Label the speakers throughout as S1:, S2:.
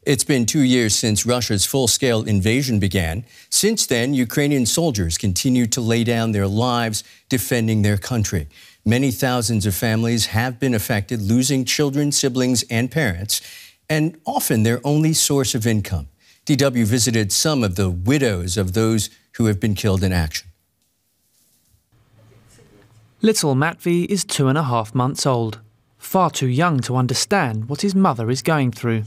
S1: It's been 2 years since Russia's full-scale invasion began. Since then, Ukrainian soldiers continue to lay down their lives defending their country. Many thousands of families have been affected, losing children, siblings, and parents, and often their only source of income. DW visited some of the widows of those who have been killed in action.
S2: Little Matvey is 2.5 months old, far too young to understand what his mother is going through.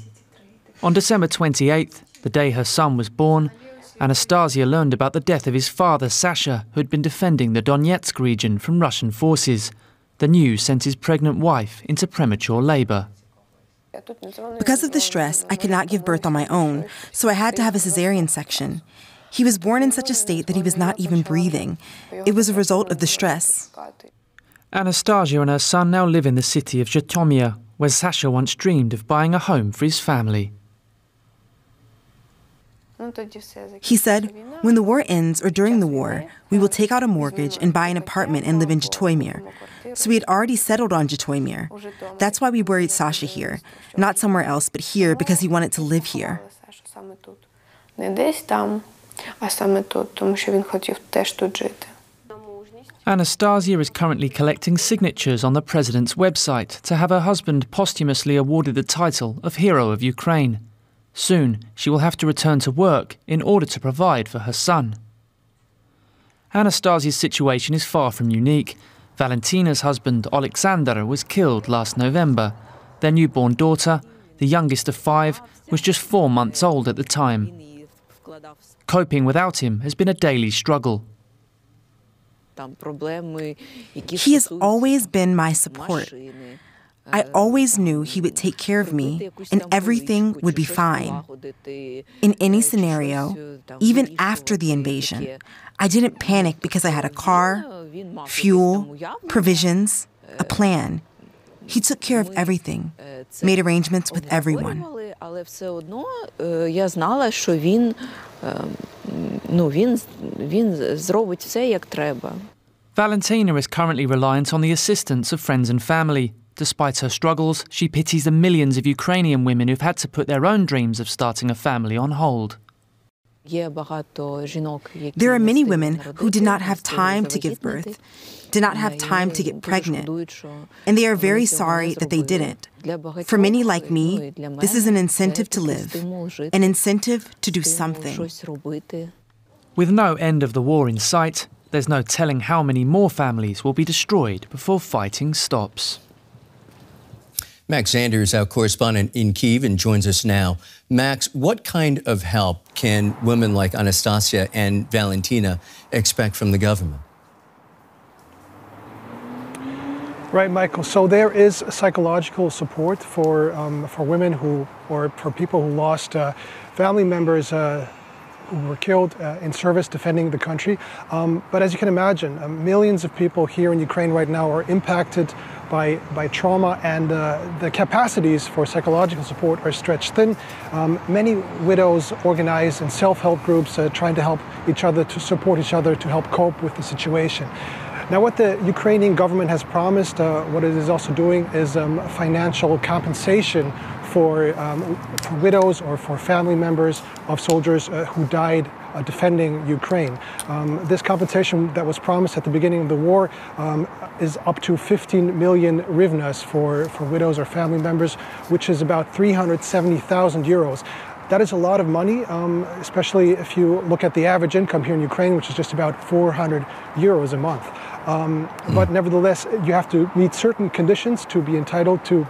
S2: On December 28th, the day her son was born, Anastasia learned about the death of his father, Sasha, who had been defending the Donetsk region from Russian forces. The news sent his pregnant wife into premature labour.
S3: Because of the stress, I could not give birth on my own, so I had to have a cesarean section. He was born in such a state that he was not even breathing. It was a result of the stress.
S2: Anastasia and her son now live in the city of Zhytomyr, where Sasha once dreamed of buying a home for his family.
S3: He said, when the war ends or during the war, we will take out a mortgage and buy an apartment and live in Zhytomyr. So we had already settled on Zhytomyr. That's why we buried Sasha here, not somewhere else, but here because he wanted to live here.
S2: Anastasia is currently collecting signatures on the president's website to have her husband posthumously awarded the title of Hero of Ukraine. Soon, she will have to return to work in order to provide for her son. Anastasia's situation is far from unique. Valentina's husband, Zander, was killed last November. Their newborn daughter, the youngest of 5, was just 4 months old at the time. Coping without him has been a daily struggle.
S3: He has always been my support. I always knew he would take care of me and everything would be fine. In any scenario, even after the invasion, I didn't panic because I had a car, fuel, provisions, a plan. He took care of everything, made arrangements with everyone.
S2: Valentina is currently reliant on the assistance of friends and family. Despite her struggles, she pities the millions of Ukrainian women who've had to put their own dreams of starting a family on hold.
S3: There are many women who did not have time to give birth, did not have time to get pregnant, and they are very sorry that they didn't. For many like me, this is an incentive to live, an incentive to do something.
S2: With no end of the war in sight, there's no telling how many more families will be destroyed before fighting stops.
S1: Max Zander is our correspondent in Kyiv and joins us now. Max, what kind of help can women like Anastasia and Valentina expect from the government?
S4: Right, Michael. So there is psychological support for women or for people who lost family members who were killed in service defending the country. But as you can imagine, millions of people here in Ukraine right now are impacted by trauma, and the capacities for psychological support are stretched thin. Many widows organize in self-help groups trying to help each other, to support each other, to help cope with the situation. Now, what the Ukrainian government has promised, what it is also doing, is financial compensation for widows or for family members of soldiers who died defending Ukraine. This compensation that was promised at the beginning of the war is up to 15 million hryvnias for widows or family members, which is about 370,000 euros. That is a lot of money, especially if you look at the average income here in Ukraine, which is just about 400 euros a month. But nevertheless, you have to meet certain conditions to be entitled to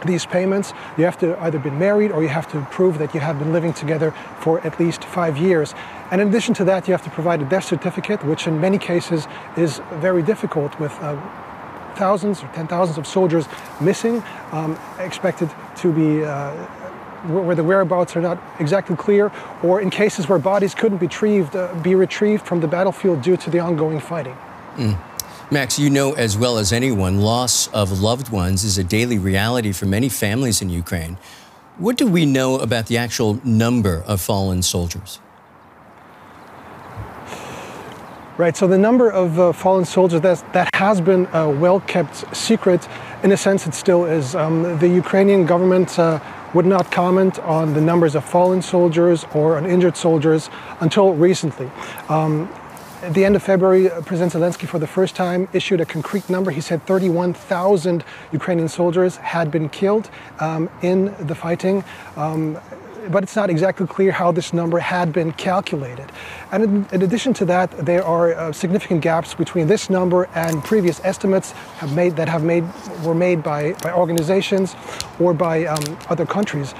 S4: these payments. You have to either be married or you have to prove that you have been living together for at least 5 years. And in addition to that, you have to provide a death certificate, which in many cases is very difficult, with thousands or 10,000s of soldiers missing, expected to be where the whereabouts are not exactly clear, or in cases where bodies couldn't be retrieved from the battlefield due to the ongoing fighting.
S1: Max, you know as well as anyone, loss of loved ones is a daily reality for many families in Ukraine. What do we know about the actual number of fallen soldiers?
S4: Right, so the number of fallen soldiers, that has been a well-kept secret. In a sense, it still is. The Ukrainian government would not comment on the numbers of fallen soldiers or on injured soldiers until recently. At the end of February, President Zelensky for the first time issued a concrete number. He said 31,000 Ukrainian soldiers had been killed in the fighting. But it's not exactly clear how this number had been calculated. And in addition to that, there are significant gaps between this number and previous estimates were made by organizations or by other countries.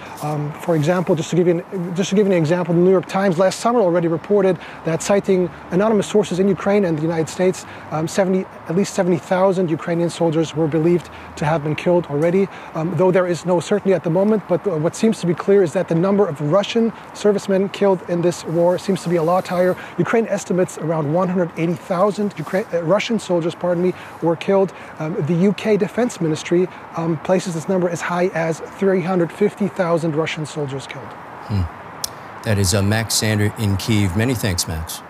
S4: For example, just to give you an example, the New York Times last summer already reported that, citing anonymous sources in Ukraine and the United States, at least 70,000 Ukrainian soldiers were believed to have been killed already, though there is no certainty at the moment. But what seems to be clear is that the number of Russian servicemen killed in this war seems to be a lot higher. Ukraine estimates around 180,000 Russian soldiers, were killed. The UK Defense Ministry places this number as high as 350,000 Russian soldiers killed.
S1: That is Max Zander in Kyiv. Many thanks, Max.